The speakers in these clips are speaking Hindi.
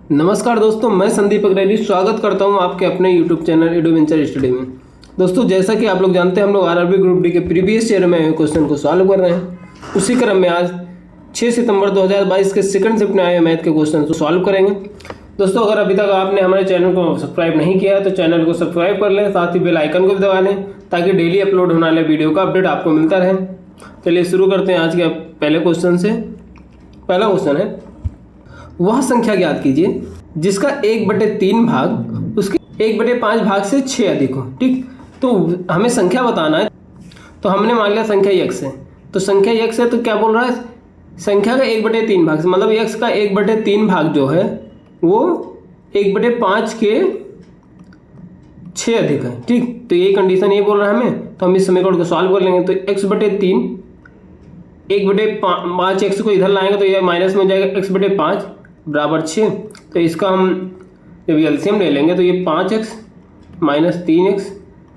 नमस्कार दोस्तों, मैं संदीप अग्रवाल स्वागत करता हूं आपके अपने YouTube चैनल एडवेंचर स्टडी में। दोस्तों, जैसा कि आप लोग जानते हैं, हम लोग आरआरबी ग्रुप डी के प्रीवियस ईयर में क्वेश्चन को सॉल्व कर रहे हैं। उसी क्रम में आज 6 सितंबर 2022 के सेकंड शिफ्ट में आए मैथ के क्वेश्चन को सॉल्व करेंगे। दोस्तों, अगर अभी तक आपने हमारे चैनल को सब्सक्राइब नहीं किया है तो चैनल को सब्सक्राइब कर लें, साथ ही बेल आइकन को भी दबा लें ताकि डेली अपलोड होने वाले वीडियो का अपडेट आपको मिलता रहे। चलिए शुरू करते हैं आज के पहले क्वेश्चन से। पहला क्वेश्चन है, वह संख्या ज्ञात कीजिए जिसका 1/3 भाग उसके 1/5 भाग से 6 अधिक हो। ठीक, तो हमें संख्या बताना है। तो हमने मान लिया संख्या x है, तो संख्या x है तो क्या बोल रहा है, संख्या का 1/3 भाग से मतलब x का 1/3 भाग जो है वो 1/5 के 6 अधिक है। ठीक, तो ये कंडीशन ये बोल रहा है हमें, तो हम इस समीकरण को सॉल्व कर लेंगे। तो x/3 1/5 x को इधर लाएंगे तो ये माइनस में हो जाएगा x/5 बराबर 6। तो इसका हम जब एलसीएम ले लेंगे तो ये 5x माइनस 3x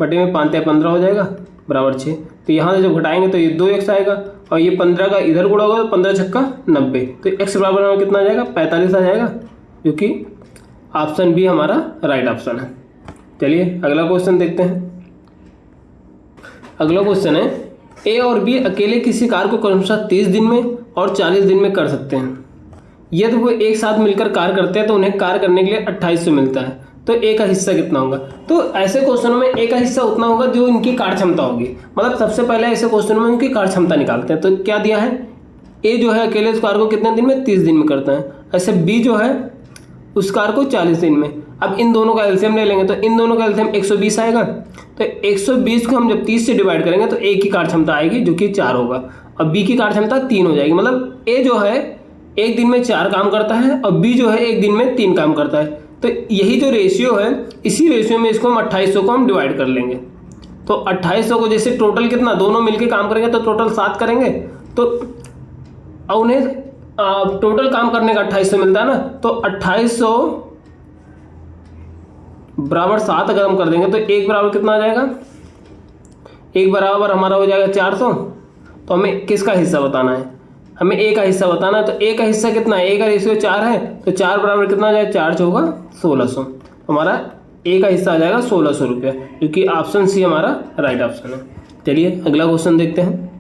बटे में 5 या 15 हो जाएगा बराबर 6। तो यहाँ से जब घटाएंगे तो ये 2x आएगा और ये 15 का इधर गुणा होगा तो 15 छक्का 90। तो x बराबर हमें कितना आ जाएगा, 45 आ जाएगा, जो कि ऑप्शन बी हमारा राइट ऑप्शन है। चलिए अगला क्वेश्चन देखते हैं। अगला क्वेश्चन है, ए और बी अकेले किसी कार्य को क्रमशः 30 दिन में और 40 दिन में कर सकते हैं। यदि वो एक साथ मिलकर कार्य करते हैं तो उन्हें कार्य करने के लिए 2800 मिलता है। तो ए का हिस्सा कितना होगा? तो ऐसे क्वेश्चनों में ए का हिस्सा उतना होगा जो इनकी कार्य क्षमता होगी। मतलब सबसे पहले ऐसे क्वेश्चनों में उनकी कार्य क्षमता निकालते हैं। तो क्या दिया है, ए जो है अकेले उस कार्य को कितने दिन में, 30 दिन में करता है। ऐसे बी जो है उस कार्य को 40 दिन में। अब इन दोनों का एलसीएम ले लेंगे तो इन दोनों का एलसीएम 120 आएगा। तो 120 को हम जब 30 से डिवाइड करेंगे तो ए की कार्य क्षमता आएगी जो कि 4 होगा और बी की कार्य क्षमता 3 हो जाएगी। मतलब ए जो है एक दिन में 4 काम करता है और बी जो है एक दिन में 3 काम करता है। तो यही जो रेशियो है, इसी रेशियो में इसको हम 2800 को हम डिवाइड कर लेंगे। तो 2800 को जैसे टोटल कितना, दोनों मिलके काम करेंगे तो टोटल 7 करेंगे। तो उन्हें टोटल काम करने का 2800 मिलता है ना, तो 2800 बराबर 7 अगर हम कर देंगे तो एक बराबर कितना आ जाएगा, एक बराबर हमारा हो जाएगा 400। तो हमें किसका हिस्सा बताना है, हमें ए का हिस्सा बताना है। तो ए का हिस्सा कितना है, ए का रेशियो 4 है तो 4 बराबर कितना आ जाएगा, 4 चौका 1600। हमारा ए का हिस्सा आ जाएगा 1600 रुपया, जो कि ऑप्शन सी हमारा राइट ऑप्शन है। चलिए अगला क्वेश्चन देखते हैं।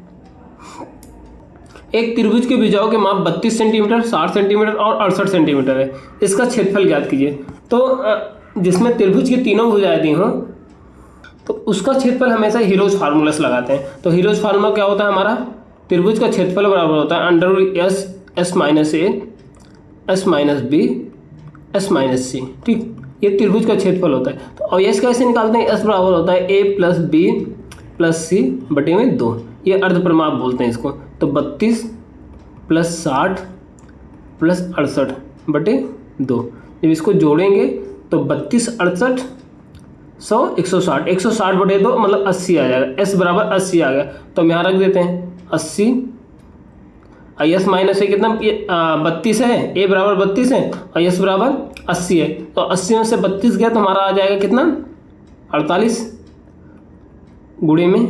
एक त्रिभुज के भुजाओं के माप 32 सेंटीमीटर, 60 सेंटीमीटर और 68 सेंटीमीटर है। इसका क्षेत्रफल ज्ञात कीजिए। तो जिसमें त्रिभुज की तीनों भुजाएं दी हों तो उसका क्षेत्रफल हमेशा हीरोज फार्मूला से लगाते हैं। तो हीरोज फार्मूला क्या होता है, हमारा त्रिभुज का क्षेत्रफल बराबर होता है √s s minus A s minus B s minus C. ठीक, ये त्रिभुज का क्षेत्रफल होता है। तो और s कैसे निकालते हैं, s बराबर होता है a प्लस बी प्लस सी बटे में 2। ये अर्धपरिमाप बोलते हैं इसको। तो 32 प्लस 60 प्लस 68 बटे 2। जब इसको जोड़ेंगे तो 32 68 100 160 160 बटे 2 मतलब 80 आ जाएगा। s बराबर 80 आ गया। तो हम यहाँ रख देते हैं 80। s माइनस है कितना, 32 है, a बराबर 32 है और s बराबर 80 है। तो 80 में से 32 गया तो हमारा आ जाएगा कितना, 48 गुणे में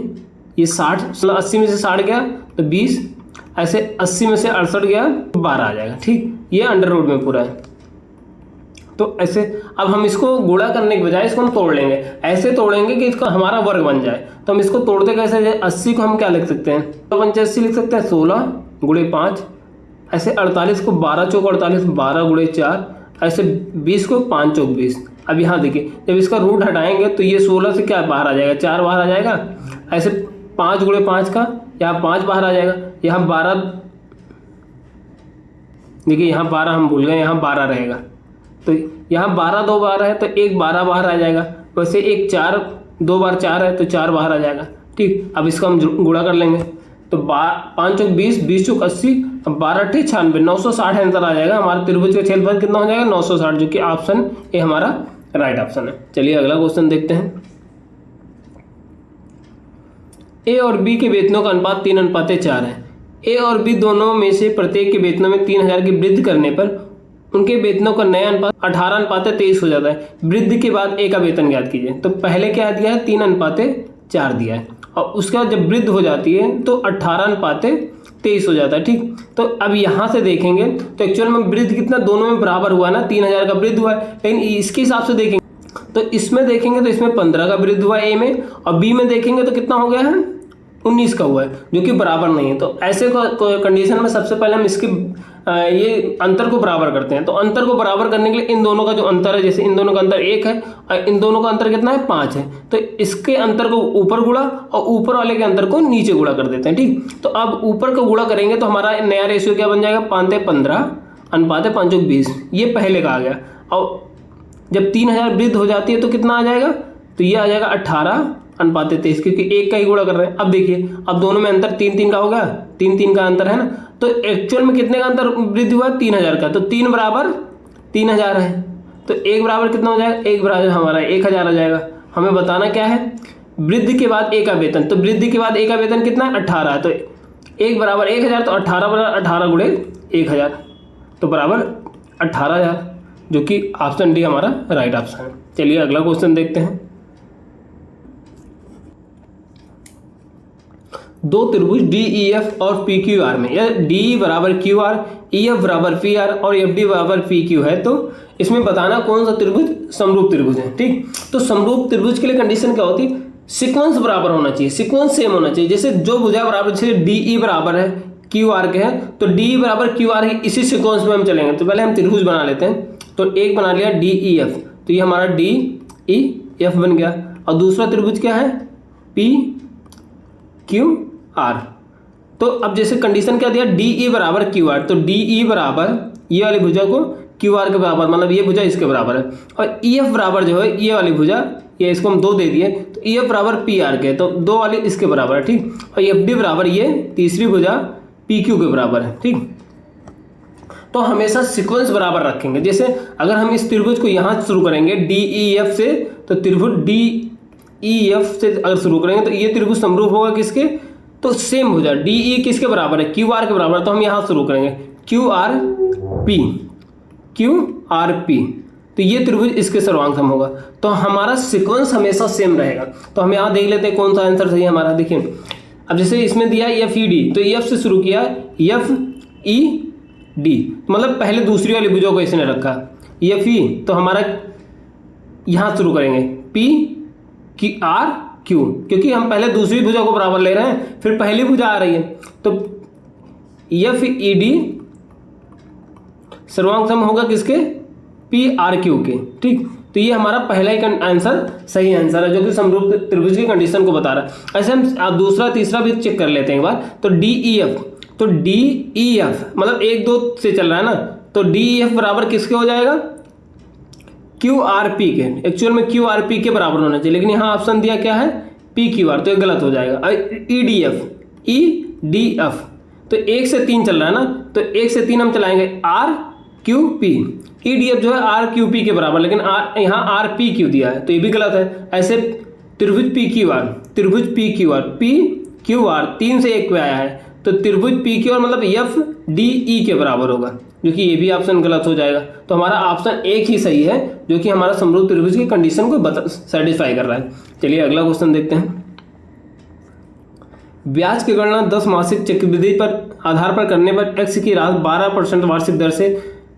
ये 60, मतलब 80 में से 60 गया तो 20, ऐसे 80 में से 68 गया तो 12 आ जाएगा। ठीक, ये अंडर रूट में पूरा है। तो ऐसे अब हम इसको गुणा करने के बजाय इसको हम तोड़ लेंगे। ऐसे तोड़ेंगे कि इसका हमारा वर्ग बन जाए। तो हम इसको तोड़ते कैसे, 80 को हम क्या लिख सकते हैं, 85 लिख सकते हैं, 16 गुणे 5। ऐसे 48 को 12 चौक 48, 12 गुणे 4। ऐसे 20 को 5 चौक 20। अब यहाँ देखिए, जब इसका रूट हटाएंगे तो ये 16 से क्या बाहर आ जाएगा, 4 बाहर आ जाएगा। ऐसे 5 गुणे 5 का यहाँ 5 बाहर आ जाएगा। यहाँ 12, देखिए यहाँ 12 हम भूल गए, यहाँ 12 रहेगा। तो यहाँ 12 2 बार है तो एक 12 बाहर आ जाएगा। वैसे एक 4 2 बार 4 है तो 4 बाहर आ जाएगा। ठीक, अब इसका हम गुणा कर लेंगे। तो 5 चौक 20, 20 चौक 80, अब 12 × 96 960 आंसर आ जाएगा। हमारे त्रिभुज का क्षेत्रफल कितना हो जाएगा, 960, जो कि ऑप्शन ए हमारा राइट ऑप्शन है। चलिए अगला क्वेश्चन देखते हैं। ए और बी के वेतनों का अनुपात 3:4 है। ए और बी दोनों में से प्रत्येक के वेतनों में 3000 की वृद्धि करने पर उनके वेतनों का नया अनुपात 18:23 हो जाता है। वृद्धि के बाद ए का वेतन ज्ञात कीजिए। तो पहले क्या दिया है, 3:4 दिया है और उसके बाद जब वृद्धि हो जाती है तो 18:23 23 हो जाता है। ठीक, तो अब यहाँ से देखेंगे तो एक्चुअल में वृद्धि कितना दोनों में बराबर हुआ ना, 3000 का वृद्धि हुआ है। लेकिन इसके हिसाब से देखेंगे तो इसमें देखेंगे तो इसमें 15 का वृद्धि हुआ ए में, और बी में देखेंगे तो कितना हो गया है 19 का हुआ है, जो कि बराबर नहीं है। तो ऐसे कंडीशन में सबसे पहले हम इसके ये अंतर को बराबर करते हैं। तो अंतर को बराबर करने के लिए इन दोनों का जो अंतर है, जैसे इन दोनों का अंतर 1 है और इन दोनों का अंतर कितना है 5 है, तो इसके अंतर को ऊपर गुणा और ऊपर वाले के अंतर को नीचे गुणा कर देते हैं। ठीक, तो अब ऊपर का गुणा करेंगे तो हमारा नया रेशियो क्या बन जाएगा, 5:15 अनुपात 5:20, ये पहले का आ गया। और जब 3000 वृद्धि हो जाती है तो कितना आ जाएगा, तो ये आ जाएगा 18:23, क्योंकि एक का ही गुणा कर रहे हैं। अब देखिए, अब दोनों में अंतर 3 का हो गया, 3 का अंतर है ना, तो एक्चुअल में कितने का अंतर वृद्धि हुआ 3000 का, तो 3 बराबर 3000 है, तो 1 बराबर कितना हो जाएगा, 1 बराबर हमारा 1000 आ जाएगा। हमें बताना क्या है, वृद्धि के बाद ए का वेतन, तो वृद्धि के बाद ए का वेतन कितना है 18 है, तो 1 बराबर 1000, तो 18 बराबर 18 गुणे 1000, तो बराबर 18000, जो कि ऑप्शन डी हमारा राइट ऑप्शन है। चलिए अगला क्वेश्चन देखते हैं। दो त्रिभुज डी ई एफ और पी क्यू आर में, या डी बराबर क्यू आर, ई एफ बराबर पी आर और एफ डी बराबर पी क्यू है, तो इसमें बताना कौन सा त्रिभुज समरूप त्रिभुज है। ठीक, तो समरूप त्रिभुज के लिए कंडीशन क्या होती है, सीक्वेंस बराबर होना चाहिए, सीक्वेंस सेम होना चाहिए। जैसे जो भुजा बराबर, जैसे डी ई बराबर है क्यू आर के हैं, तो डी बराबर क्यू आर है, इसी सीक्वेंस में हम चलेंगे। तो पहले हम त्रिभुज बना लेते हैं, तो एक बना लिया डी ई एफ, तो ये हमारा डी ई एफ बन गया, और दूसरा त्रिभुज क्या है पी क्यू आर। तो अब जैसे कंडीशन क्या दिया, डी ई बराबर क्यू आर, तो डी ई बराबर ये वाली भुजा को क्यू आर के बराबर, मतलब ये भुजा इसके बराबर है, और ई एफ बराबर जो है ये वाली भुजा, ये इसको हम 2 दे दिए, तो ई एफ बराबर पी आर के, तो 2 वाली इसके बराबर है। ठीक, और एफ डी बराबर ये तीसरी भुजा पी क्यू के बराबर है। ठीक, तो हमेशा सीक्वेंस बराबर रखेंगे। जैसे अगर हम इस त्रिभुज को यहाँ शुरू करेंगे डी ई एफ से, तो त्रिभुज डी ई एफ से अगर शुरू करेंगे तो ये त्रिभुज समरूप होगा किसके, तो सेम भुजा डी ई किसके बराबर है, क्यू आर के बराबर, तो हम यहाँ शुरू करेंगे क्यू आर पी, तो ये त्रिभुज इसके सर्वांगसम होगा। तो हमारा सीक्वेंस हमेशा सेम रहेगा। तो हम यहाँ देख लेते हैं कौन सा आंसर सही है हमारा। देखिए, अब जैसे इसमें दिया एफ ई डी, तो एफ से शुरू किया एफ ई डी, मतलब पहले दूसरी वाली भुजा को इसने रखा एफ ई, तो हमारा यहाँ शुरू करेंगे पी की आर क्यू, क्योंकि हम पहले दूसरी भुजा को बराबर ले रहे हैं, फिर पहली भुजा आ रही है, तो एफ ई डी सर्वांगसम होगा किसके, पी आर क्यू के। ठीक, तो ये हमारा पहला ही आंसर सही आंसर है, जो कि समरूप त्रिभुज की कंडीशन को बता रहा है। ऐसे हम दूसरा तीसरा भी चेक कर लेते हैं एक बार। तो डी ई एफ, तो डी ई एफ मतलब 1 2 से चल रहा है ना, तो डी ई एफ बराबर किसके हो जाएगा, क्यू आर पी के। एक्चुअल में क्यू आर पी के बराबर होना चाहिए, लेकिन यहाँ ऑप्शन दिया क्या है पी क्यू आर, तो ये गलत हो जाएगा। ई डी एफ, तो 1 से 3 चल रहा है ना, तो 1 से 3 हम चलाएंगे R Q P. E D F जो है आर क्यू पी के बराबर, लेकिन यहाँ आर पी क्यू दिया है, तो ये भी गलत है। ऐसे त्रिभुज P Q R, P Q R 3 से 1 पे आया है, तो त्रिभुज पी क्यू आर मतलब एफ डी ई के बराबर होगा, जो कि ये भी ऑप्शन गलत हो जाएगा। तो हमारा ऑप्शन 1 ही सही है, जो कि हमारा समरूप त्रिभुज की कंडीशन को सेटिस्फाई कर रहा है। चलिए अगला क्वेश्चन देखते हैं। ब्याज की गणना 10 मासिक चक्रवृद्धि पर आधार पर करने पर एक्स की राशि 12% वार्षिक दर से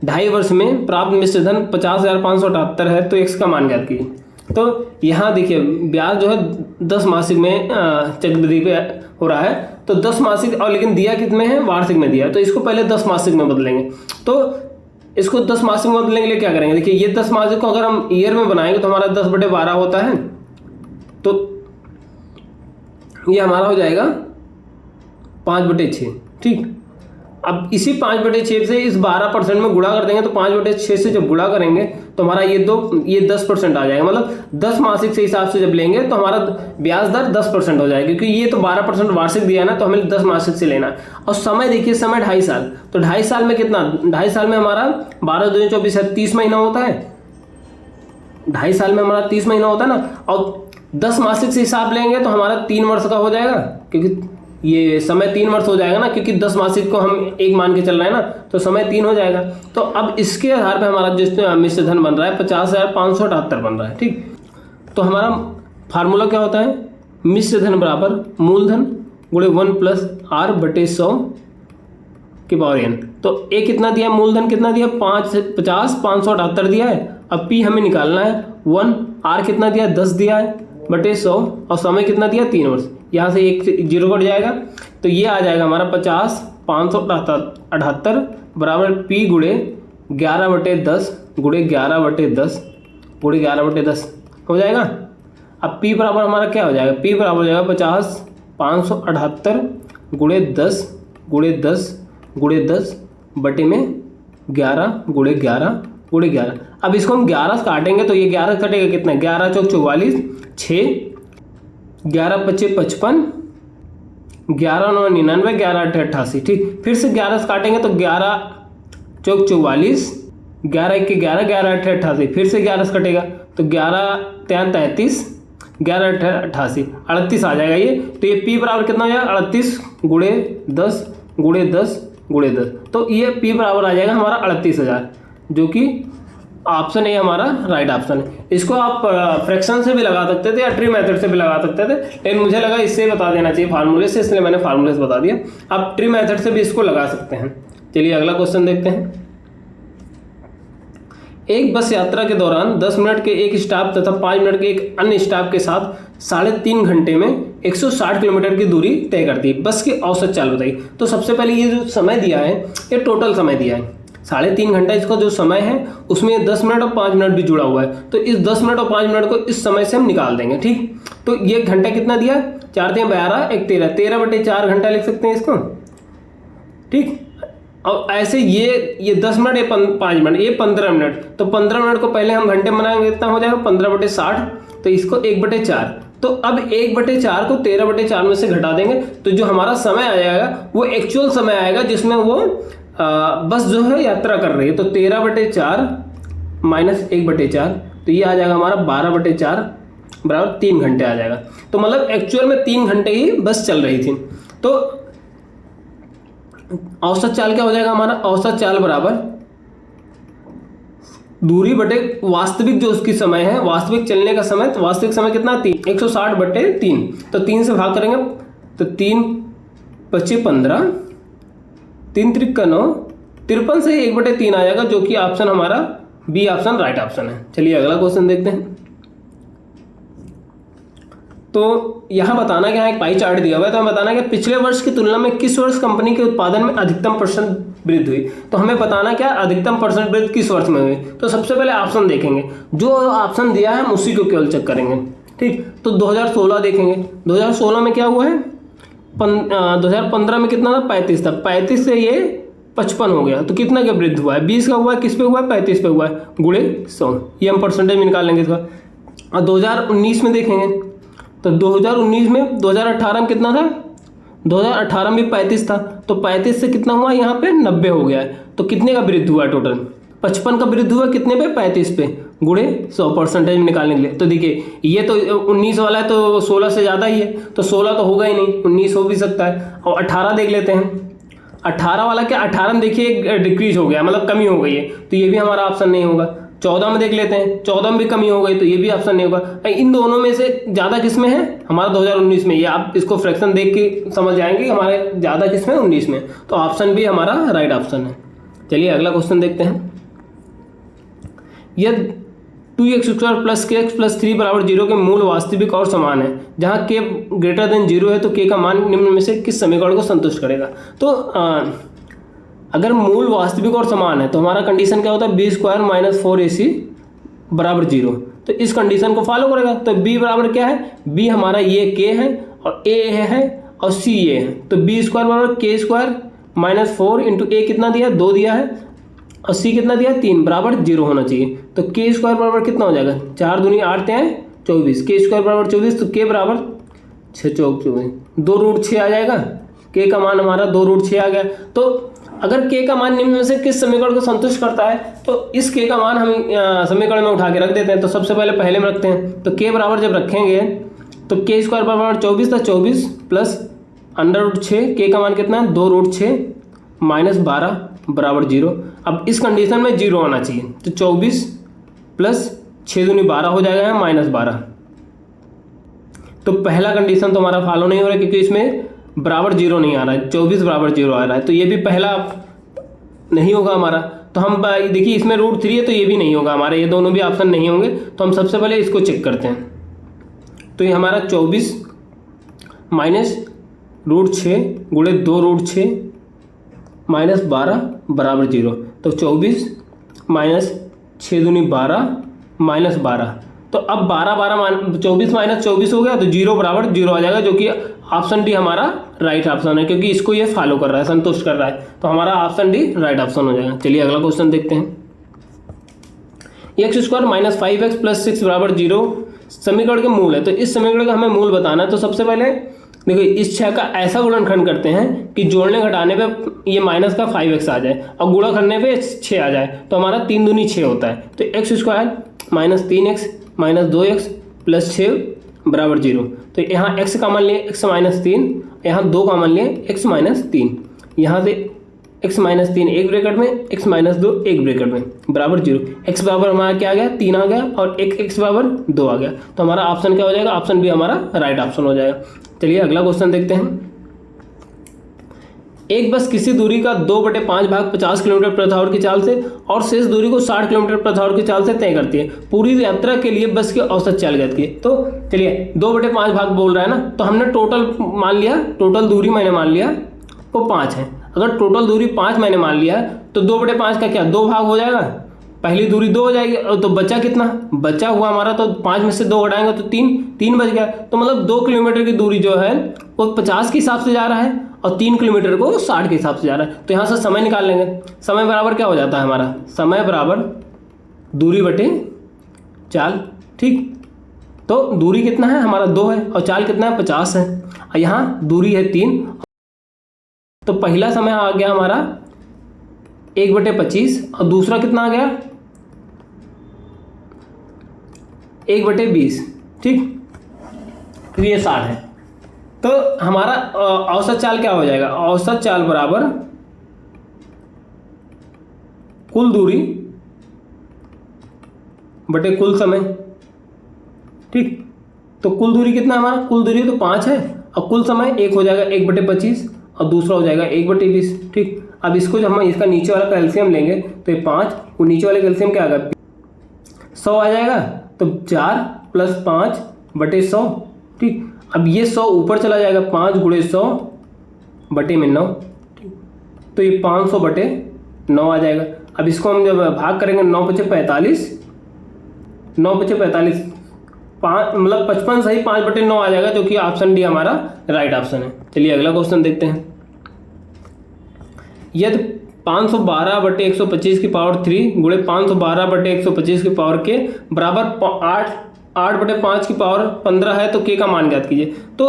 2.5 वर्ष में प्राप्त मिश्र धन 50,578 है, तो एक्स का मान ज्ञात कीजिए। तो यहाँ देखिए, ब्याज जो है 10 मासिक में चक्रवृद्धि पे हो रहा है, तो 10 मासिक, और लेकिन दिया कितने है, वार्षिक में दिया है, तो इसको पहले 10 मासिक में बदलेंगे। तो इसको 10 मासिक में बदलने के लिए क्या करेंगे, देखिए ये 10 मासिक को अगर हम ईयर में बनाएंगे तो हमारा 10/12 होता है, तो ये हमारा हो जाएगा 5/6। ठीक, अब इसी 5/6 से इस 12% में गुणा कर देंगे, तो 5/6 से जब गुणा करेंगे तो हमारा ये 10% आ जाएगा। मतलब 10 मासिक से हिसाब से जब लेंगे तो हमारा ब्याज दर 10% हो जाएगा, क्योंकि ये तो 12% वार्षिक दिया ना, तो हमें 10 मासिक से लेना है। और समय देखिए, समय 2.5 साल, तो 2.5 साल में कितना, 2.5 साल में हमारा 12 2 24 है, 30 महीना होता है। 2.5 साल में हमारा 30 महीना होता है ना, और 10 मासिक से हिसाब लेंगे तो हमारा 3 वर्ष का हो जाएगा, क्योंकि ये समय 3 वर्ष हो जाएगा ना, क्योंकि 10 मासिक को हम 1 मान के चल रहे हैं ना, तो समय 3 हो जाएगा। तो अब इसके आधार पर हमारा जो मिश्र धन बन रहा है 50,578 बन रहा है। ठीक, तो हमारा फार्मूला क्या होता है, मिश्र धन बराबर मूलधन गुणे 1 + R/100 की पावर n। तो a कितना दिया है, मूलधन कितना दिया, 50 578 दिया है। अब p हमें निकालना है 1, r कितना दिया, 10 दिया है बटे 100, और समय कितना दिया, 3 वर्ष। यहाँ से एक जीरो कट जाएगा, तो ये आ जाएगा हमारा 50 578 बराबर p गुणे 11/10 गुणे 11/10 गुणे 11/10 हो जाएगा। अब p बराबर हमारा क्या हो जाएगा, p बराबर हो जाएगा 50 578 गुणे 10 गुणे 10 गुणे 10 बटे में 11 गुणे 11 गुणे 11। अब इसको हम 11 से काटेंगे तो ये 11 कटेगा कितना, 11 चौक 44, 6 11 पच्चे 55, 11 9 99, 11 8 88। ठीक, फिर से 11 से काटेंगे तो 11 चौक 44, 11 1 11, 11 8 88। फिर से 11 से कटेगा तो 11 3 33, 11 8 88, 38 आ जाएगा ये। तो ये p बराबर कितना हो जाएगा, 38 गुणे 10 गुणे 10 गुणे 10। तो ये p बराबर आ जाएगा हमारा 38,000, जो कि ऑप्शन ए हमारा राइट ऑप्शन है। इसको आप फ्रैक्शन से भी लगा सकते थे या ट्री मेथड से भी लगा सकते थे, लेकिन मुझे लगा इससे बता देना चाहिए फार्मूले से, इसलिए मैंने फार्मूले से बता दिया। आप ट्री मेथड से भी इसको लगा सकते हैं। चलिए अगला क्वेश्चन देखते हैं। एक बस यात्रा के दौरान 10 मिनट के एक स्टॉप तथा 5 मिनट के एक अन्य स्टॉप के साथ 3.5 घंटे में 160 किलोमीटर की दूरी तय करती है। बस की औसत चाल बताइए। तो सबसे पहले ये जो समय दिया है, ये टोटल समय दिया है 3.5 घंटा। इसका जो समय है उसमें 10 मिनट और 5 मिनट भी जुड़ा हुआ है, तो इस 10 मिनट और 5 मिनट को इस समय से हम निकाल देंगे। ठीक, तो ये घंटा कितना दिया, 4 3 12 1 13, 13/4 घंटा लिख सकते हैं इसको। ठीक, और ऐसे ये 10 मिनट, ये 5 मिनट, ये 15 मिनट। तो 15 मिनट को पहले हम घंटे बनाएंगे, कितना हो जाएगा 15/60, तो इसको 1/4। तो अब 1/4 को 13/4 में से घटा देंगे, तो जो हमारा समय आ जाएगा वो एक्चुअल समय आएगा जिसमें वो बस जो है यात्रा कर रही है। तो 13/4 माइनस 1/4, तो ये आ जाएगा हमारा 12/4 बराबर 3 घंटे आ जाएगा। तो मतलब एक्चुअल में 3 घंटे ही बस चल रही थी। तो औसत चाल क्या हो जाएगा हमारा, औसत चाल बराबर दूरी बटे वास्तविक जो उसकी समय है, वास्तविक चलने का समय। तो वास्तविक समय कितना, 3, 160/3। तो 3 से भाग करेंगे तो 3 25 15, 3 3 9, 53 से 1/3 आ जाएगा, जो कि ऑप्शन हमारा बी ऑप्शन राइट ऑप्शन है। चलिए अगला क्वेश्चन देखते हैं। तो यहाँ बताना क्या है, एक पाई चार्ट दिया हुआ है, तो हमें बताना क्या पिछले वर्ष की तुलना में किस वर्ष कंपनी के उत्पादन में अधिकतम % वृद्धि हुई। तो हमें बताना क्या अधिकतम % वृद्धि किस वर्ष में हुई। तो सबसे पहले ऑप्शन देखेंगे, जो ऑप्शन दिया है हम उसी को केवल चेक करेंगे। ठीक, तो 2016 देखेंगे, 2016 में क्या हुआ है, 2015 में कितना था, 35 था, 35 से ये 55 हो गया, तो कितना का वृद्धि हुआ है, 20 का हुआ है, किस पे हुआ है, 35 पे हुआ है, गुणे 100, ये हम परसेंटेज में निकाल लेंगे इसका। और 2019 में देखेंगे, तो 2019 में 2018 में कितना था, 2018 में भी 35 था, तो 35 से कितना हुआ यहाँ पे 90 हो गया है, तो कितने का वृद्धि हुआ है, टोटल 55 का वृद्धि हुआ कितने पे, 35 पे, गुणे 100 परसेंटेज में निकालने के लिए। तो देखिए ये तो 19 वाला है तो 16 से ज़्यादा ही है, तो 16 तो होगा ही नहीं, 19 हो भी सकता है। और 18 देख लेते हैं, 18 वाला क्या, 18 में देखिए डिक्रीज हो गया, मतलब कमी हो गई है, तो ये भी हमारा ऑप्शन नहीं होगा। 14 में देख लेते हैं, 14 में भी कमी हो गई, तो ये भी ऑप्शन नहीं होगा। इन दोनों में से ज़्यादा किस में है, हमारा 2019 में। ये आप इसको फ्रैक्शन देख के समझ जाएंगे हमारे ज़्यादा किस में, 19 में, तो ऑप्शन भी हमारा राइट ऑप्शन है। चलिए अगला क्वेश्चन देखते हैं। यदि 2x² + kx + 3 = 0 के मूल वास्तविक और समान है, जहाँ k > 0 है, तो k का मान निम्न में से किस समीकरण को संतुष्ट करेगा। तो अगर मूल वास्तविक और समान है तो हमारा कंडीशन क्या होता है, b² - 4ac = 0, तो इस कंडीशन को फॉलो करेगा। तो b बराबर क्या है, b हमारा ये k है और a है और c ये है, तो b² = k² - 4 × a कितना दिया, 2 दिया है, और c कितना दिया, 3 बराबर 0 होना चाहिए। तो k² बराबर कितना हो जाएगा, 4 दूनी 8 हैं 24, k² बराबर 24, तो k बराबर 6 चौक 24, 2√6 आ जाएगा। k का मान हमारा 2√6 आ गया। तो अगर k का मान निम्न में से किस समीकरण को संतुष्ट करता है, तो इस k का मान हम समीकरण में उठा के रख देते हैं। तो सबसे पहले में रखते हैं, तो k बराबर जब रखेंगे तो k² बराबर 24 था, 24 प्लस √6, k का मान कितना है, 2√6 - 12 बराबर 0। अब इस कंडीशन में 0 आना चाहिए, तो 24 प्लस 6 दूनी 12 हो जाएगा, -12। तो पहला कंडीशन तो हमारा फॉलो नहीं हो रहा, क्योंकि इसमें बराबर 0 नहीं आ रहा है, 24 बराबर 0 आ रहा है, तो ये भी पहला नहीं होगा हमारा। तो हम देखिए इसमें √3 है तो ये भी नहीं होगा हमारा, ये दोनों भी ऑप्शन नहीं होंगे। तो हम सबसे पहले इसको चेक करते हैं। तो ये हमारा 24 माइनस √6 गुणे 2√6 माइनस 12 बराबर 0। तो 24 माइनस 6 दूनी 12 माइनस 12। तो अब 24 माइनस 24 हो गया तो 0 बराबर 0 आ जाएगा, जो कि ऑप्शन डी हमारा राइट ऑप्शन है, क्योंकि इसको ये फॉलो कर रहा है, संतुष्ट कर रहा है। तो हमारा ऑप्शन डी राइट ऑप्शन हो जाएगा। चलिए अगला क्वेश्चन देखते हैं। x² माइनस 5x प्लस 6 बराबर 0 समीकरण के मूल है। तो इस समीकरण का हमें मूल बताना है। तो सबसे पहले देखो इस 6 का ऐसा गुणनखंड करते हैं कि जोड़ने घटाने पे ये माइनस का 5x आ जाए और गुणा करने पे 6 आ जाए। तो हमारा 3 दूनी 6 होता है। तो x² minus 3x minus 2x plus 6 बराबर 0। तो यहाँ x का मान लिए x माइनस 3, यहाँ 2 का मान लिए x माइनस 3, यहाँ से x माइनस 3 एक ब्रैकेट में, x माइनस 2 एक ब्रैकेट में बराबर 0। x बराबर हमारा क्या आ गया 3 आ गया और एक x बराबर 2 आ गया। तो हमारा ऑप्शन क्या हो जाएगा, ऑप्शन बी हमारा राइट ऑप्शन हो जाएगा। चलिए अगला क्वेश्चन देखते हैं। एक बस किसी दूरी का 2/5 भाग 50 किलोमीटर प्रति आवर की चाल से और शेष दूरी को 60 किलोमीटर प्रति आवर की चाल से तय करती है। पूरी यात्रा के लिए बस की औसत चाल ज्ञात की। तो चलिए 2/5 भाग बोल रहा है ना, तो हमने टोटल मान लिया, टोटल दूरी मैंने मान लिया वो 5 है। अगर टोटल दूरी 5 मैंने मान लिया तो 2/5 का क्या 2 भाग हो जाएगा, पहली दूरी 2 हो जाएगी। तो बचा कितना, बचा हुआ हमारा तो 5 में से 2 घटाएंगे तो 3 बच गया। तो मतलब 2 किलोमीटर की दूरी जो है वो 50 के हिसाब से जा रहा है और 3 किलोमीटर को 60 के हिसाब से जा रहा है। तो यहाँ से समय निकाल लेंगे। समय बराबर क्या हो जाता है हमारा, समय बराबर दूरी बटे चाल। ठीक, तो दूरी कितना है हमारा 2 है और चाल कितना है 50 है और यहाँ दूरी है 3। तो पहला समय आ गया हमारा 1/25 और दूसरा कितना आ गया 1/20। ठीक, तो ये 60 है। तो हमारा औसत चाल क्या हो जाएगा, औसत चाल बराबर कुल दूरी बटे कुल समय। ठीक, तो कुल दूरी कितना हमारा, कुल दूरी तो 5 है और कुल समय एक हो जाएगा 1/25 और दूसरा हो जाएगा 1/20। ठीक, अब इसको जब हम इसका नीचे वाला कैल्शियम लेंगे तो ये 5 वो नीचे वाले कैल्शियम क्या आएगा 100 आ जाएगा। तो 4 + 5/100। ठीक, अब ये 100 ऊपर चला जाएगा, 5 × 100 बटे में 9। ठीक, तो ये 500/9 आ जाएगा। अब इसको हम जब भाग करेंगे 9 × 5 = 45, 9 × 5 = 45, 5 मतलब 55 सही 5/9 आ जाएगा, जो कि ऑप्शन डी हमारा राइट ऑप्शन है। चलिए अगला क्वेश्चन देखते हैं। यदि 512/125 की पावर 3 गुणे 512/125 की पावर के बराबर 8/5 की पावर 15 है तो के का मान ज्ञात कीजिए। तो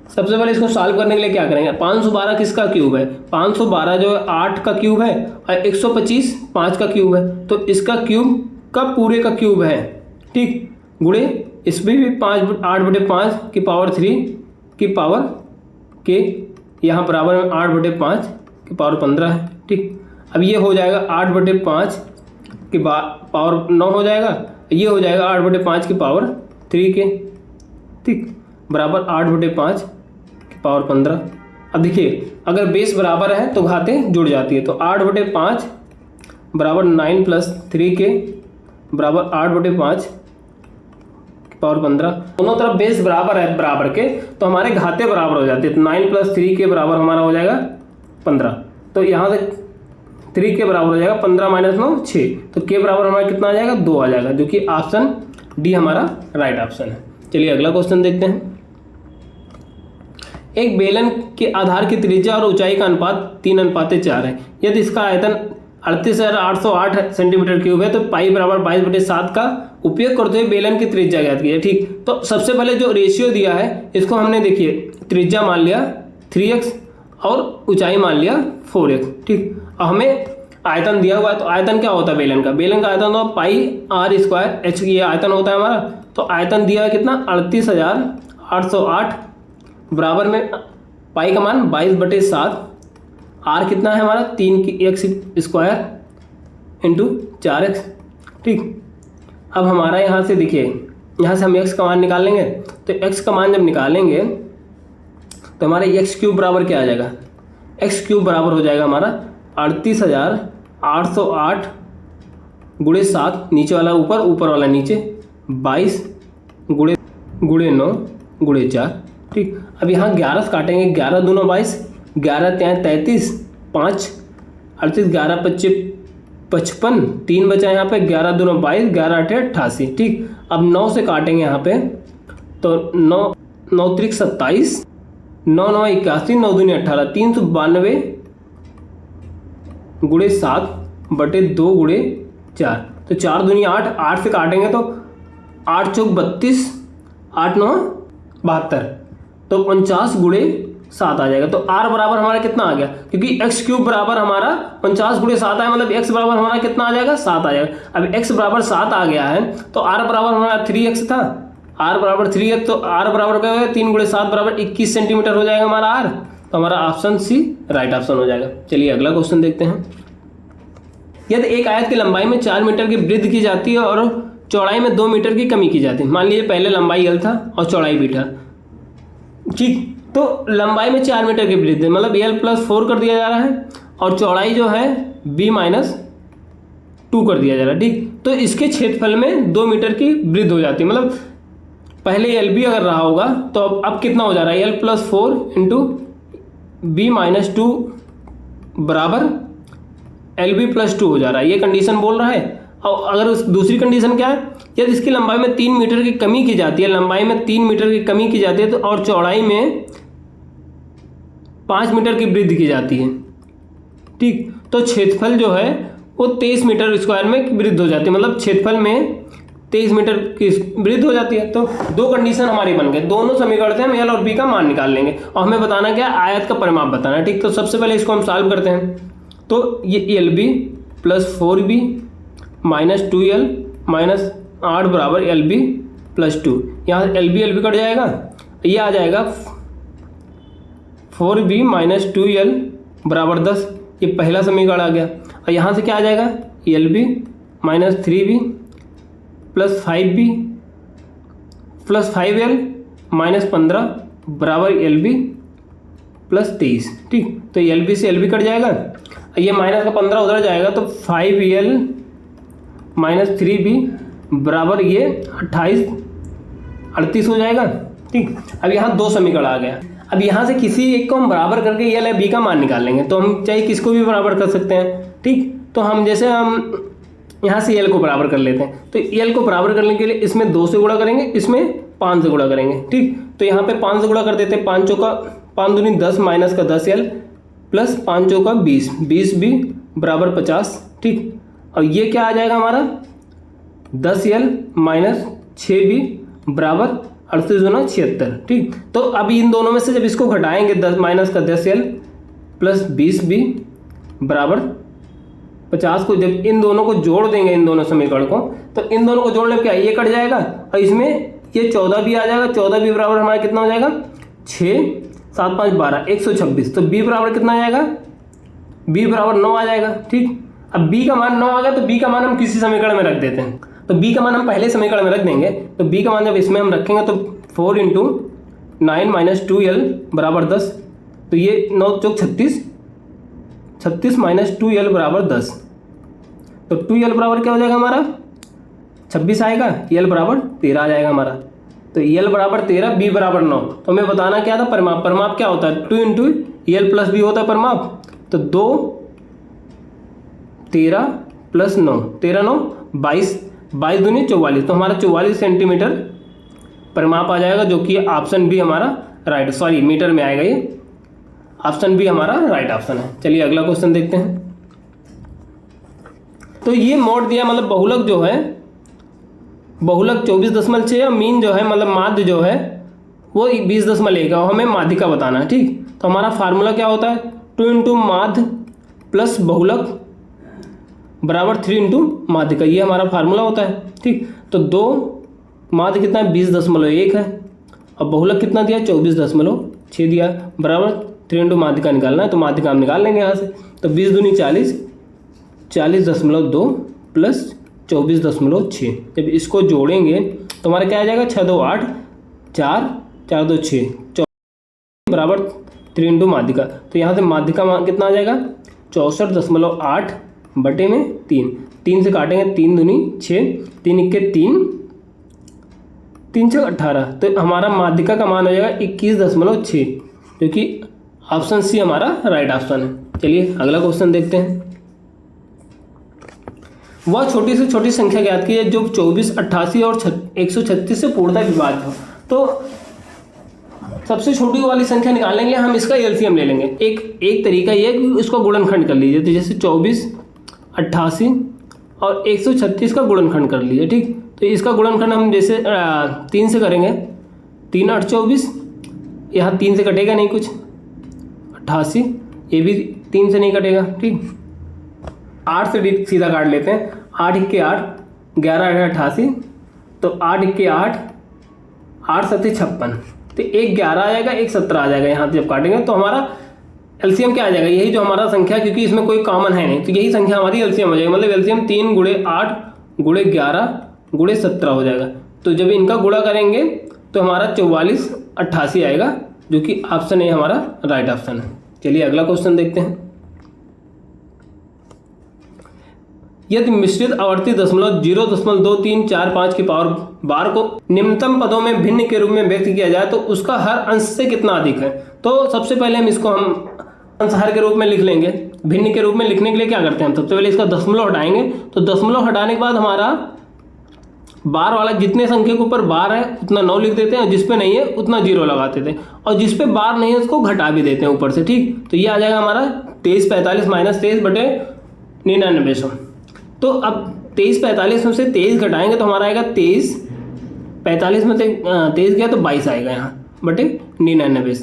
सबसे पहले इसको सॉल्व करने के लिए क्या करेंगे, 512 किसका क्यूब है, 512 जो है 8 का क्यूब है और 125 5 का क्यूब है। तो इसका क्यूब का पूरे का क्यूब है। ठीक, गुणे इसमें भी 8/5 की पावर 3 की पावर के, यहाँ बराबर में 8/5 की पावर 15 है। ठीक, अब ये हो जाएगा 8/5 की पावर 9 हो जाएगा, ये हो जाएगा 8/5 की पावर 3 के। ठीक, बराबर 8/5 की पावर 15। अब देखिए अगर बेस बराबर है तो घातें जुड़ जाती है। तो 8/5 बराबर 9 + 3 के बराबर 8/5 की पावर 15। दोनों तरफ बेस बराबर है बराबर के, तो हमारे घाते बराबर हो जाते हैं। तो 9 + 3 के बराबर हमारा हो जाएगा 15। तो यहाँ से 3 के बराबर हो जाएगा 15 - 9 6। तो के बराबर हमारा कितना आ जाएगा 2 आ जाएगा, जो कि ऑप्शन डी हमारा राइट ऑप्शन है। चलिए अगला क्वेश्चन देखते हैं। एक बेलन के आधार की त्रिज्या और ऊंचाई का अनुपात 3:4 है। यदि इसका आयतन 38,808 सेंटीमीटर क्यूब है तो पाई बराबर 22/7 का उपयोग करते हुए बेलन की त्रिज्या ज्ञात कीजिए। ठीक, तो सबसे पहले जो रेशियो दिया है इसको हमने देखिए त्रिज्या मान लिया 3x और ऊंचाई मान लिया 4x। ठीक, अब हमें आयतन दिया हुआ है, तो आयतन क्या होता है बेलन का, बेलन का आयतन होता है πr²h, ये आयतन होता है हमारा। तो आयतन दिया है कितना 38,808 बराबर में पाई का मान 22/7, आर कितना है हमारा 3x² इंटू 4x। ठीक, अब हमारा यहाँ से देखिए यहाँ से हम x का मान निकाल लेंगे। तो x का मान जब निकालेंगे तो हमारे एक्स क्यूब बराबर क्या आ जाएगा, एक्स क्यूब बराबर हो जाएगा हमारा 38,808 गुणे 7, नीचे वाला ऊपर, ऊपर वाला नीचे, 22 गुणे 9 गुणे 4। ठीक, अब यहाँ 11 से काटेंगे, 11 दूना 22, 11 ત્યાં 33, 5 38, 11 25 55, 3 बचा यहाँ पे, 11 दूना 22, 11 8 88। ठीक, अब 9 से काटेंगे यहाँ पे, तो 9 9 त्रिक 27, 9 9 81, 9 दूनी 18, 392 गुणे 7 बटे 2 गुणे 4, तो 4 दूनी 8, 8 से काटेंगे तो 8 चौक 32, 8 9 72, तो 49 गुणे 7 आ जाएगा। तो r बराबर हमारा कितना आ गया, क्योंकि एक्स क्यूब बराबर हमारा 49 गुणे 7 आया, मतलब x बराबर हमारा कितना आ जाएगा, 7 आ जाएगा। अब x बराबर 7 आ गया है तो r बराबर हमारा 3x था, r बराबर 3x, तो r बराबर क्या होगा, 3 गुणे 7 बराबर 21 सेंटीमीटर हो जाएगा हमारा r। तो हमारा ऑप्शन सी राइट ऑप्शन हो जाएगा। चलिए अगला क्वेश्चन देखते हैं। यदि एक आयत की लंबाई में 4 मीटर की वृद्धि की जाती है और चौड़ाई में 2 मीटर की कमी की जाती है। मान लीजिए पहले लंबाई l था और चौड़ाई b था। ठीक, तो लंबाई में 4 मीटर की वृद्धि, मतलब l + 4 कर दिया जा रहा है और चौड़ाई जो है b - 2 कर दिया जा रहा है। ठीक, तो इसके क्षेत्रफल में 2 मीटर की वृद्धि हो जाती है। मतलब पहले LB अगर रहा होगा तो अब कितना हो जा रहा है, l + 4 × b - 2 बराबर LB + 2 हो जा रहा है, ये कंडीशन बोल रहा है। और अगर उस दूसरी कंडीशन क्या है, यदि इसकी लंबाई में 3 मीटर की कमी की जाती है, लंबाई में 3 मीटर की कमी की जाती है तो और चौड़ाई में 5 मीटर की वृद्धि की जाती है। ठीक, तो क्षेत्रफल जो है वो 23 मीटर स्क्वायर में वृद्धि हो जाती है, मतलब क्षेत्रफल में 23 मीटर की वृद्धि हो जाती है। तो दो कंडीशन हमारी बन गए, दोनों समीकरण से हम एल और बी का मान निकाल लेंगे और हमें बताना क्या, आयत का परिमाप बताना। ठीक, तो सबसे पहले इसको हम सॉल्व करते हैं। तो ये LB + 4B - 2L - 8 बराबर LB + 2, यहाँ LB कट जाएगा, ये आ जाएगा 4B - 2L बराबर 10, ये पहला समीकरण आ गया। और यहाँ से क्या आ जाएगा, LB - 3B + 5B + 5L - 15 बराबर LB + 23। ठीक, तो LB से LB कट जाएगा, ये माइनस का 15 उधर जाएगा तो 5L - 3B बराबर ये 38 हो जाएगा। ठीक, अब यहाँ दो समीकरण आ गया। अब यहाँ से किसी एक को हम बराबर करके एल या बी का मान निकाल लेंगे, तो हम चाहे किसको भी बराबर कर सकते हैं। ठीक, तो हम जैसे हम यहाँ से एल को बराबर कर लेते हैं, तो एल को बराबर करने के लिए इसमें 2 से गुणा करेंगे, इसमें 5 से गुणा करेंगे। ठीक, तो यहाँ पे 5 से गुणा कर देते हैं, 5 चौका 5 दूनी 10 माइनस का 10L प्लस 5 चौका 20, 20B बराबर 50। ठीक, और ये क्या आ जाएगा हमारा 10L - 6B बराबर 38 दूना 76। ठीक, तो अब इन दोनों में से जब इसको घटाएंगे 10 माइनस का 10L प्लस 20B बराबर 50 को जब इन दोनों को जोड़ देंगे, इन दोनों समीकरण को, तो इन दोनों को जोड़ने पर क्या ये कट जाएगा और इसमें ये 14B आ जाएगा। 14B बराबर हमारा कितना हो जाएगा 6 7 5 12 126। तो B बराबर कितना आ जाएगा, B बराबर 9 आ जाएगा। ठीक, अब B का मान 9 आ गया तो B का मान हम किसी समीकरण में रख देते हैं। तो B का मान हम पहले समीकरण में रख देंगे, तो B का मान जब इसमें हम रखेंगे तो 4 × 9 - 2L बराबर 10, तो ये 9 चौक 36, 36 - 2L बराबर 10, तो 2L बराबर क्या हो जाएगा हमारा 26 आएगा, L बराबर 13 आ जाएगा हमारा। तो L बराबर 13, B बराबर 9। तो हमें बताना क्या था, परिमाप। परिमाप क्या होता है 2 × L + B होता है परिमाप। तो 2 13 + 9, 13 9 22, 22 दूनी 44, तो हमारा 44 सेंटीमीटर परिमाप आ जाएगा, जो कि ऑप्शन बी हमारा राइट, सॉरी मीटर में आएगा, ये ऑप्शन बी हमारा राइट ऑप्शन है। चलिए अगला क्वेश्चन देखते हैं। तो ये मोड दिया, मतलब बहुलक जो है, बहुलक 24.6 और मीन जो है मतलब माध्य जो है वो 20.1 और हमें माध्यिका बताना है। ठीक, तो हमारा फार्मूला क्या होता है 2 × माध्य प्लस बहुलक बराबर 3 × माध्यिका, ये हमारा फार्मूला होता है। ठीक, तो 2 माध्य कितना है 20.1 है और बहुलक कितना दिया 24.6 दिया, बराबर 3 × माध्यिका निकालना है। तो माध्यिका हम निकाल लेंगे यहाँ से, तो 20 दूनी 40, 40.2 प्लस 24.6। जब इसको जोड़ेंगे तो हमारा क्या आ जाएगा 6 2 8, 4 4 2 6 बराबर 3 इंटू माध्यिका। तो यहाँ से माध्यिका मान कितना आ जाएगा 64.8 बटे में 3, 3 से काटेंगे 3 दूनी 6, 3 इक्के 3, 3 से 18, तो हमारा माध्यिका का मान हो जाएगा 21.6, जो कि ऑप्शन सी हमारा राइट ऑप्शन है। चलिए अगला क्वेश्चन देखते हैं। वह छोटी से छोटी संख्या ज्ञात कीजिए जो 24, 88 और 136 से पूर्णतः विभाज्य हो। तो सबसे छोटी वाली संख्या निकालने के लिए हम इसका एलसीएम ले लेंगे। एक तरीका ये है कि इसको गुणनखंड कर लीजिए। तो जैसे 24, 88 और 136 का गुणनखंड कर लीजिए, ठीक। तो इसका गुणनखंड हम जैसे 3 से करेंगे, 3 8 24, यहाँ 3 से कटेगा नहीं कुछ, 88, ये भी 3 से नहीं कटेगा, ठीक। 8 से सीधा काट लेते हैं, 8 इक्के 8, 11 8 88, तो 8 इक्के 8, 8 7 56, तो एक 11 आ जाएगा, एक 17 आ जाएगा। यहाँ से जब काटेंगे तो हमारा एलसीएम क्या आ जाएगा, यही जो हमारा संख्या, क्योंकि इसमें कोई कॉमन है नहीं, तो यही संख्या हमारी एलसीएम हो जाएगी। मतलब एलसीएम 3 गुणे 8 गुणे 11 गुणे 17 हो जाएगा। तो जब इनका गुणा करेंगे तो हमारा 44 88 आएगा, जो कि ऑप्शन ए हमारा राइट ऑप्शन है। चलिए अगला क्वेश्चन देखते हैं। यदि मिश्रित आवर्ती दशमलव 0.2345 की पावर 12 को निम्नतम पदों में भिन्न के रूप में व्यक्त किया जाए तो उसका हर अंश से कितना अधिक है। तो सबसे पहले हम इसको अंश हर के रूप में लिख लेंगे। भिन्न के रूप में लिखने के लिए क्या करते हैं, हम सबसे पहले इसका दशमलव हटाएंगे। तो दशमलव हटाने के बाद हमारा बार वाला, जितने संख्या के ऊपर बार है उतना 9 लिख देते हैं, और जिस पे नहीं है उतना 0 लगाते थे, और जिस पे बार नहीं है उसको घटा भी देते हैं ऊपर से, ठीक। तो ये आ जाएगा हमारा 2345 माइनस 23 बटे 99। तो अब 2345 में से 23 घटाएंगे तो हमारा आएगा 23, 45 में से 23 गया तो 22 आएगा यहाँ बटे 99,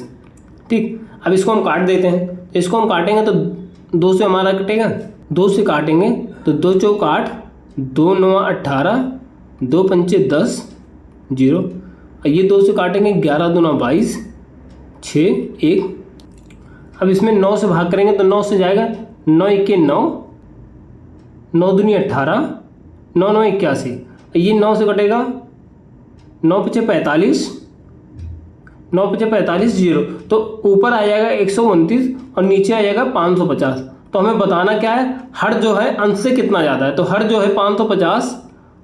ठीक। अब इसको हम काट देते हैं। इसको हम काटेंगे तो 2 से हमारा कटेगा, 2 से काटेंगे तो 2 चौक 8, 2 9 18, 2 पंचे 10, 0। ये 2 से काटेंगे 11 दूना 22, 6 1। अब इसमें 9 से भाग करेंगे तो 9 से जाएगा, 9 इक्के 9, 9 दूनी 18, 9 9 81। ये 9 से कटेगा, 9 पचे 45, 9 पचे 45 0। तो ऊपर आ जाएगा 129 और नीचे आ जाएगा 550। तो हमें बताना क्या है, हर जो है अंश से कितना ज़्यादा है। तो हर जो है 550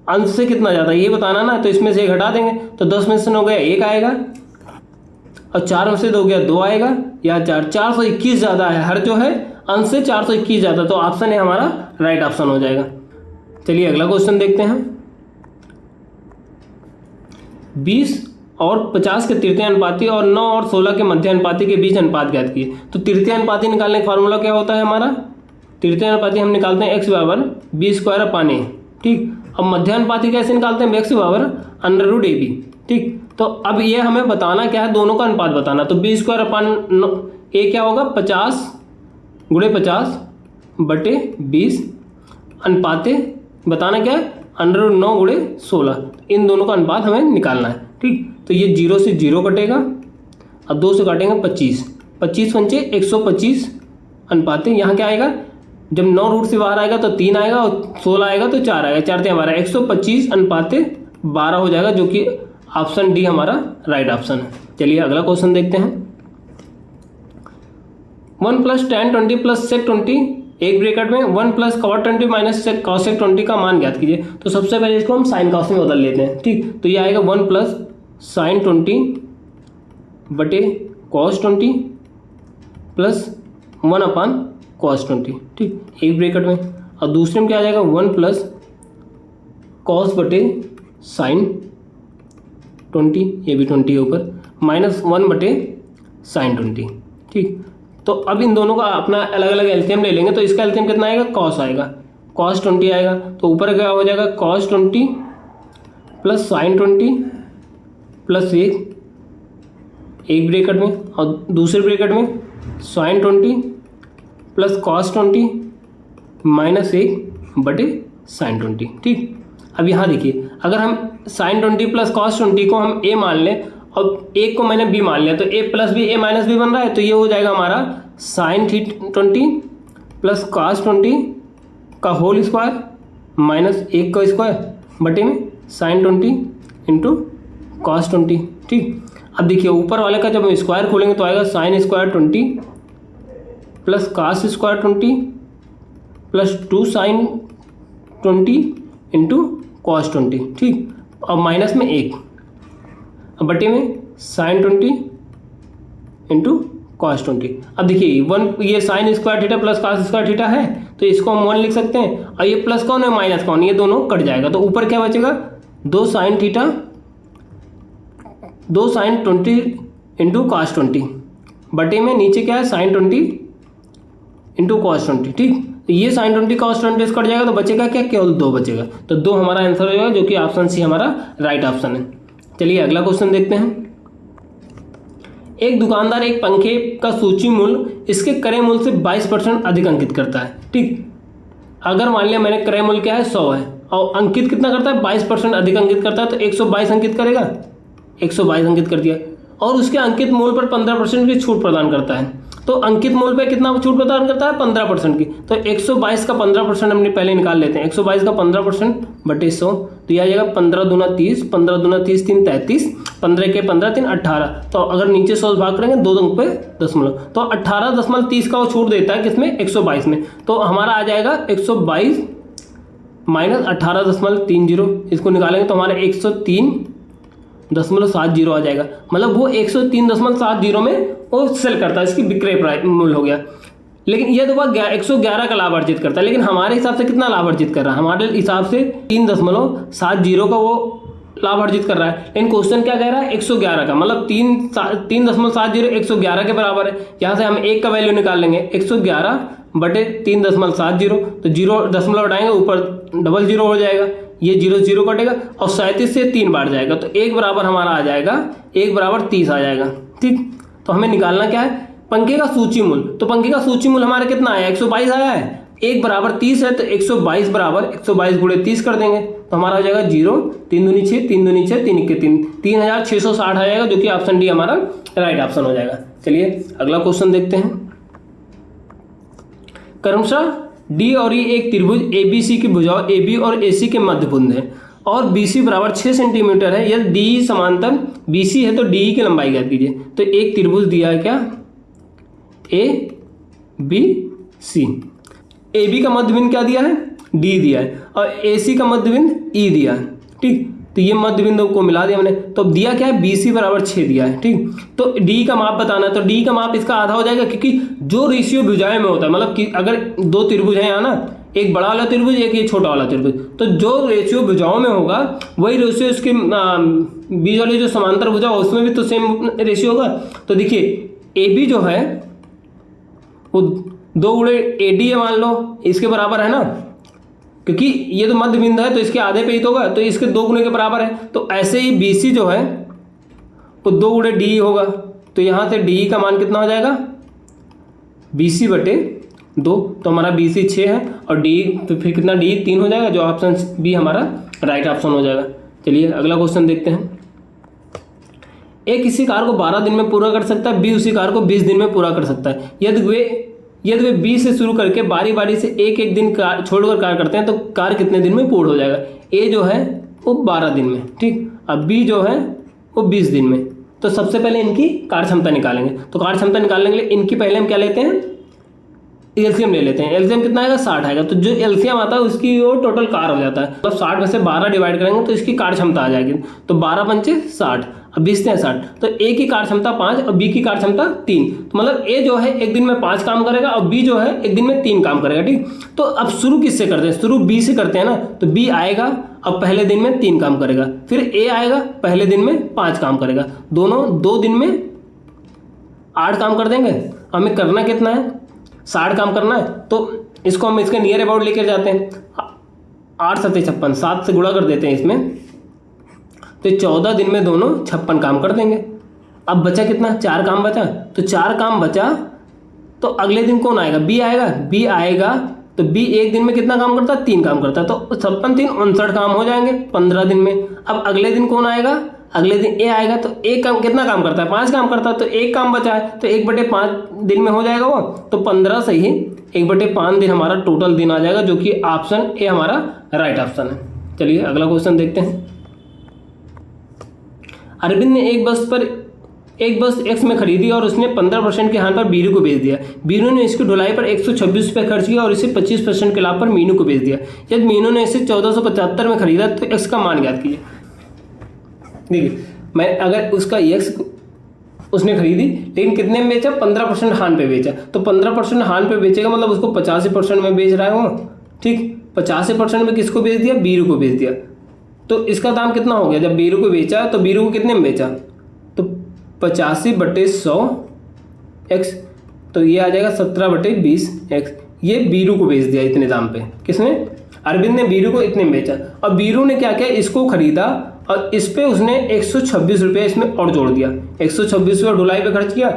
अंश से कितना ज़्यादा है ये बताना ना। तो इसमें से 1 घटा देंगे तो 10 में से 9 गया 1 आएगा, और 4 में से 2 गया 2 आएगा, या 421 ज़्यादा है। हर जो है अंश से 421 ज़्यादा, तो ऑप्शन है हमारा राइट ऑप्शन हो जाएगा। चलिए अगला क्वेश्चन देखते हैं। 20 और 50 के तृतीय अनुपाती और 9 और 16 के मध्य अनुपाती के बीच अनुपात ज्ञात कीजिए। तो तृतीय अनुपाती निकालने का फार्मूला क्या होता है हमारा, तृतीय अनुपाती हम निकालते हैं x बराबर b² अपान a, ठीक। अब मध्य अनुपाती कैसे निकालते हैं, x बराबर √ab, ठीक। तो अब ये हमें बताना क्या है, दोनों का अनुपात बताना। तो b² अपान a क्या होगा, 50 गुणे 50 बटे 20 अनुपाते बताना क्या है, √9 गुणे 16। इन दोनों का अनुपात हमें निकालना है, ठीक। तो ये 0 से 0 कटेगा, अब 2 से काटेंगे 25, 25 पंचे 125 अनुपाते, यहाँ क्या आएगा, जब 9 रूट से बाहर आएगा तो 3 आएगा, और 16 आएगा तो 4 आएगा, 4 से 12, 125 अनुपाते 12 हो जाएगा, जो कि ऑप्शन डी हमारा राइट ऑप्शन है। चलिए अगला क्वेश्चन देखते हैं। 1 + tan 20 + sec 20 एक ब्रैकेट में 1 + cot 20 माइनस cos 20 का मान ज्ञात कीजिए। तो सबसे पहले इसको हम साइन कॉस में बदल लेते हैं, ठीक। तो ये आएगा 1 + sin 20 बटे cos 20 प्लस 1 अपान cos 20, ठीक, एक ब्रैकेट में। और दूसरे में क्या आ जाएगा, 1 + cos बटे sin 20, ये भी 20 है ऊपर, माइनस 1 बटे sin 20, ठीक। तो अब इन दोनों का अपना अलग अलग एलसीएम ले लेंगे। तो इसका एलसीएम कितना आएगा, cos आएगा, cos 20 आएगा। तो ऊपर क्या हो जाएगा, cos 20 प्लस sin 20 प्लस एक ब्रैकेट में, और दूसरे ब्रैकेट में sin 20 प्लस cos 20 माइनस 1 बटे sin 20, ठीक। अब यहाँ देखिए, अगर हम sin 20 प्लस cos 20 को हम a मान लें और एक को मैंने b मान लिया, तो a plus b a minus b बन रहा है। तो ये हो जाएगा हमारा sin 20 प्लस cos 20 का होल स्क्वायर माइनस 1 का स्क्वायर बटे में sin 20 इंटू cos 20, ठीक। अब देखिए ऊपर वाले का जब हम स्क्वायर खोलेंगे तो आएगा sine square 20 plus cos square 20 plus 2 sine 20 into cos 20, ठीक। और माइनस में 1, अब बटे में साइन 20 इंटू कॉस 20। अब देखिए 1 ये sine square theta plus cos square theta है तो इसको हम 1 लिख सकते हैं, और ये प्लस कौन है माइनस कौन, ये दोनों कट जाएगा। तो ऊपर क्या बचेगा 2 sine theta 2 sine 20 into cos 20 बटे में नीचे क्या है साइन 20 इंटू कॉस 20, ठीक। तो ये साइन 20 कॉस 20 कट जाएगा तो बचेगा क्या, केवल 2 बचेगा। तो 2 हमारा आंसर हो जाएगा, जो कि ऑप्शन सी हमारा राइट ऑप्शन है। चलिए अगला क्वेश्चन देखते हैं। एक दुकानदार एक पंखे का सूची मूल्य इसके क्रय मूल्य से 22% अधिक अंकित करता है, ठीक। अगर मान लिया मैंने क्रय मूल्य क्या है 100 है और अंकित कितना करता है 22% अधिक अंकित करता है, तो 122 अंकित करेगा, 122 अंकित कर दिया। और उसके अंकित मूल्य पर 15% की छूट प्रदान करता है। तो अंकित मूल्य पे कितना छूट प्रदान करता है 15% की। तो 122 का 15% हमने पहले निकाल लेते हैं। 122 का 15% बटे 100, तो यह आ जाएगा 15 दूना 30, 15 दूना 30 3 33, 15 के 15 3 18। तो अगर नीचे 100 भाग करेंगे 2 अंक पे दशमलव, तो 18.30 का वो छूट देता है किसमें 122 में। तो हमारा आ जाएगा 122 माइनस 18.30, इसको निकालेंगे तो हमारा 103.70 आ जाएगा। मतलब वो 103.70 में वो सेल करता है, इसकी विक्रय प्राइस मूल्य हो गया। लेकिन ये तो वह 111 का लाभ अर्जित करता है, लेकिन हमारे हिसाब से कितना लाभ अर्जित कर रहा है, हमारे हिसाब से 3.70 का वो लाभ अर्जित कर रहा है। लेकिन क्वेश्चन क्या कह रहा है 111 का, मतलब 3.70 111 के बराबर है। यहाँ से हम 1 का वैल्यू निकाल लेंगे, 111 बटे 3.70, तो 0 दशमलव हटाएंगे ऊपर डबल 0 हो जाएगा, ये 0 0 कटेगा और 37 से 3 बार जाएगा, तो 1 बराबर हमारा आ जाएगा 1 बराबर 30 आ जाएगा, ठीक। तो हमें निकालना क्या है पंखे का सूची मूल्य। तो पंखे का सूची मूल्य हमारा कितना आया 122 आया है, 1 बराबर 30 है, तो 122 बराबर 122 गुणे 30 कर देंगे, तो हमारा हो जाएगा 0 3 दूनी 6 3 दूनी 6 3 1 3 3660 आ जाएगा, जो कि ऑप्शन डी हमारा राइट ऑप्शन हो जाएगा। चलिए अगला क्वेश्चन देखते हैं। क्रमशः डी और ई एक त्रिभुज एबीसी की भुजाओं AB और AC के मध्यबिंदु है और BC बराबर 6 सेंटीमीटर है। यदि DE समांतर BC है तो DE की लंबाई ज्ञात कीजिए। तो एक त्रिभुज दिया है क्या ABC, AB का मध्यबिंदु क्या दिया है D दिया है और AC का मध्यबिंदु E दिया है, ठीक। तो ये मध्य बिंदु को मिला दिया हमने, तो दिया क्या है BC बराबर 6 दिया है, ठीक। तो D का माप बताना है, तो D का माप इसका आधा हो जाएगा, क्योंकि जो रेशियो भुजाएं में होता है, मतलब कि अगर 2 त्रिभुज हैं यहाँ ना, एक बड़ा वाला त्रिभुज एक ये छोटा वाला त्रिभुज, तो जो रेशियो भुजाओं में होगा वही रेशियो इसके बीच वाली जो समांतर भुजा उसमें भी तो सेम रेशियो होगा। तो देखिए AB जो है वो 2 गुणे AD है, मान लो इसके बराबर है ना, क्योंकि ये तो मध्य बिंदु है तो इसके आधे पे ही तो होगा, तो इसके 2 गुणे के बराबर है। तो ऐसे ही BC जो है वो 2 गुणे DE होगा, तो यहाँ से DE का मान कितना हो जाएगा BC बटे 2, तो हमारा BC 6 है और DE तो फिर कितना DE 3 हो जाएगा, जो ऑप्शन बी हमारा राइट ऑप्शन हो जाएगा। चलिए अगला क्वेश्चन देखते हैं। A किसी कार्य को 12 दिन में पूरा कर सकता है, B उसी कार्य को 20 दिन में पूरा कर सकता है। यदि वे B से शुरू करके बारी बारी से एक एक दिन छोड़कर कार्य करते हैं तो कार्य कितने दिन में पूर्ण हो जाएगा। A जो है वो 12 दिन में, ठीक। अब B जो है वो 20 दिन में। तो सबसे पहले इनकी कार्य क्षमता निकालेंगे। तो कार्य क्षमता निकालने के लिए इनकी पहले हम क्या लेते हैं एलसीएम ले लेते हैं। एलसीएम कितना आएगा 60 आएगा, तो जो एलसीएम आता है उसकी वो टोटल कार्य हो जाता है। मतलब 60 में से 12 डिवाइड करेंगे तो इसकी कार्य क्षमता आ जाएगी। तो 12 पंचे 60, अब 20 से 60, तो A की कार्य क्षमता 5 और B की कार्य क्षमता 3। तो मतलब A जो है एक दिन में 5 काम करेगा और B जो है एक दिन में 3 काम करेगा, ठीक। तो अब शुरू किससे करते हैं, शुरू B से करते हैं ना, तो B आएगा अब पहले दिन में 3 काम करेगा, फिर A आएगा पहले दिन में 5 काम करेगा, दोनों 2 दिन में 8 काम कर देंगे। हमें करना कितना है 60 काम करना है, तो इसको हम इसके नियर अबाउट लेकर जाते हैं। 8 7 56, 7 से गुणा कर देते हैं इसमें, तो 14 दिन में दोनों 56 काम कर देंगे। अब बचा कितना 4 काम बचा, तो 4 काम बचा, तो अगले दिन कौन आएगा B आएगा। B आएगा तो B एक दिन में कितना काम करता है 3 काम करता है, तो 56 3 59 काम हो जाएंगे 15 दिन में। अब अगले दिन कौन आएगा, अगले दिन A आएगा, तो एक काम कितना काम करता है 5 काम करता है, तो एक काम बचा है, तो 1/5 दिन में हो जाएगा वो, तो 15 से ही 1/5 दिन हमारा टोटल दिन आ जाएगा, जो कि ऑप्शन ए हमारा राइट ऑप्शन है। चलिए अगला क्वेश्चन देखते हैं। अरविंद ने एक बस पर एक बस एक्स में खरीदी और उसने 15% के हाथ पर बीरू को बेच दिया। बीरू ने इसकी ढुलाई पर 126 रुपये खर्च किया और इसे 25% के लाभ पर मीनू को बेच दिया। यदि मीनू ने इसे 1475 में खरीदा तो एक्स का मान ज्ञात कीजिए। देखिए, मैं अगर उसका एक्स उसने खरीदी लेकिन कितने में बेचा, 15% हान पे बेचा, तो 15% हान पे बेचेगा मतलब उसको 85% में बेच रहा है वो, ठीक। 85% में किसको बेच दिया, बीरू को बेच दिया। तो इसका दाम कितना हो गया, जब बीरू को बेचा तो बीरू को कितने में बेचा, तो 85/100 एक्स, तो ये आ जाएगा 17/20 एक्स। ये बीरू को बेच दिया इतने दाम पे, किसने, अरविंद ने बीरू को इतने में बेचा। और बीरू ने क्या किया, इसको खरीदा और इस पे उसने 126 रुपये इसमें और जोड़ दिया, 126 रुपये ढुलाई पे खर्च किया।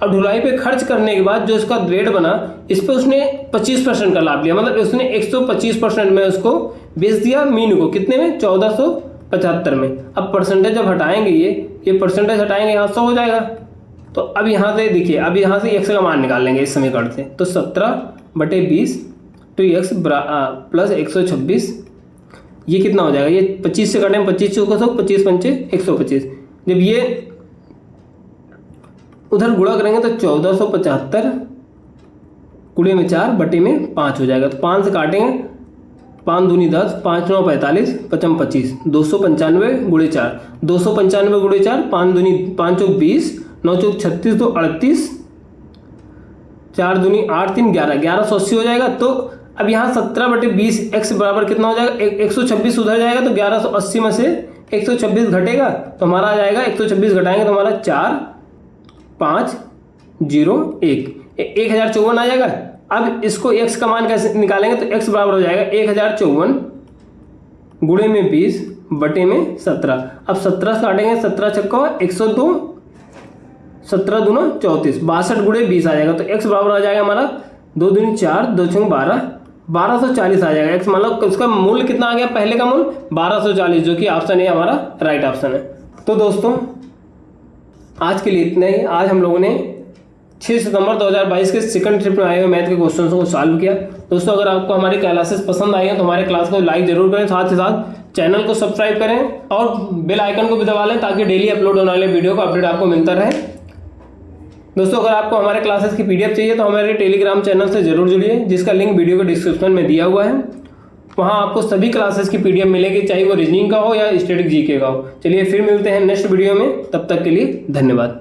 अब ढुलाई पे खर्च करने के बाद जो इसका रेट बना, इस पे उसने 25% का लाभ लिया, मतलब उसने 125% में उसको बेच दिया मीनू को, कितने में, 1475 में। अब परसेंटेज जब हटाएंगे ये परसेंटेज हटाएंगे, यहाँ 100 हो जाएगा। तो अब यहाँ से देखिए, अब यहाँ से एक्स का मान निकाल लेंगे इस समीकरण से, तो 17/20 टू एक्स प्लस 126, ये कितना हो जाएगा, ये 25 से काटें, 25 चौको 100, 25 पंचे 125। जब ये उधर गुणा करेंगे तो 1475 गुणे में 4 बटे में 5 हो जाएगा। तो 5 से काटेंगे, 5 दूनी 10, 5 9 45, 55 25, 295 गुणे 4, 295 गुणे 4, 5 दूनी 5 चौक 20, 9 चौक 36, 2 38, 4 दूनी 8 3 11, 1180 हो जाएगा। तो अब यहाँ 17/20 एक्स बराबर कितना हो जाएगा, 126 उधर जाएगा तो 1180 में से 126 घटेगा तो हमारा आ जाएगा, 126 घटाएंगे तो हमारा 4501 1054 आ जाएगा। अब इसको x का मान कैसे निकालेंगे, तो x बराबर हो जाएगा 1054 गुणे में 20 बटे में 17। अब 17 से काटेंगे, 17 छक्का 102, 17 दूना 34, 62 गुणे 20 आ जाएगा। तो x बराबर आ जाएगा हमारा 2 दूनी 4, 2 छक्का 12, 1240 आ जाएगा। x मतलब उसका मूल्य कितना आ गया, पहले का मूल्य 1240, जो कि ऑप्शन ए हमारा राइट ऑप्शन है। तो दोस्तों आज के लिए इतना ही। आज हम लोगों ने 6 सितंबर 2022 के सेकंड ट्रिप में आए हुए मैथ के क्वेश्चन को सॉल्व किया। दोस्तों अगर आपको हमारी क्लासेस पसंद आई हैं तो हमारे क्लास को लाइक जरूर करें, साथ ही साथ चैनल को सब्सक्राइब करें और बेल आइकन को भी दबा लें ताकि डेली अपलोड होने वाले वीडियो का अपडेट आपको मिलता रहे। दोस्तों अगर आपको हमारे क्लासेस की PDF चाहिए तो हमारे टेलीग्राम चैनल से जरूर जुड़िए, जिसका लिंक वीडियो के डिस्क्रिप्शन में दिया हुआ है। वहाँ आपको सभी क्लासेस की PDF मिलेगी, चाहे वो रीजनिंग का हो या स्टैटिक जीके का हो। चलिए फिर मिलते हैं नेक्स्ट वीडियो में, तब तक के लिए धन्यवाद।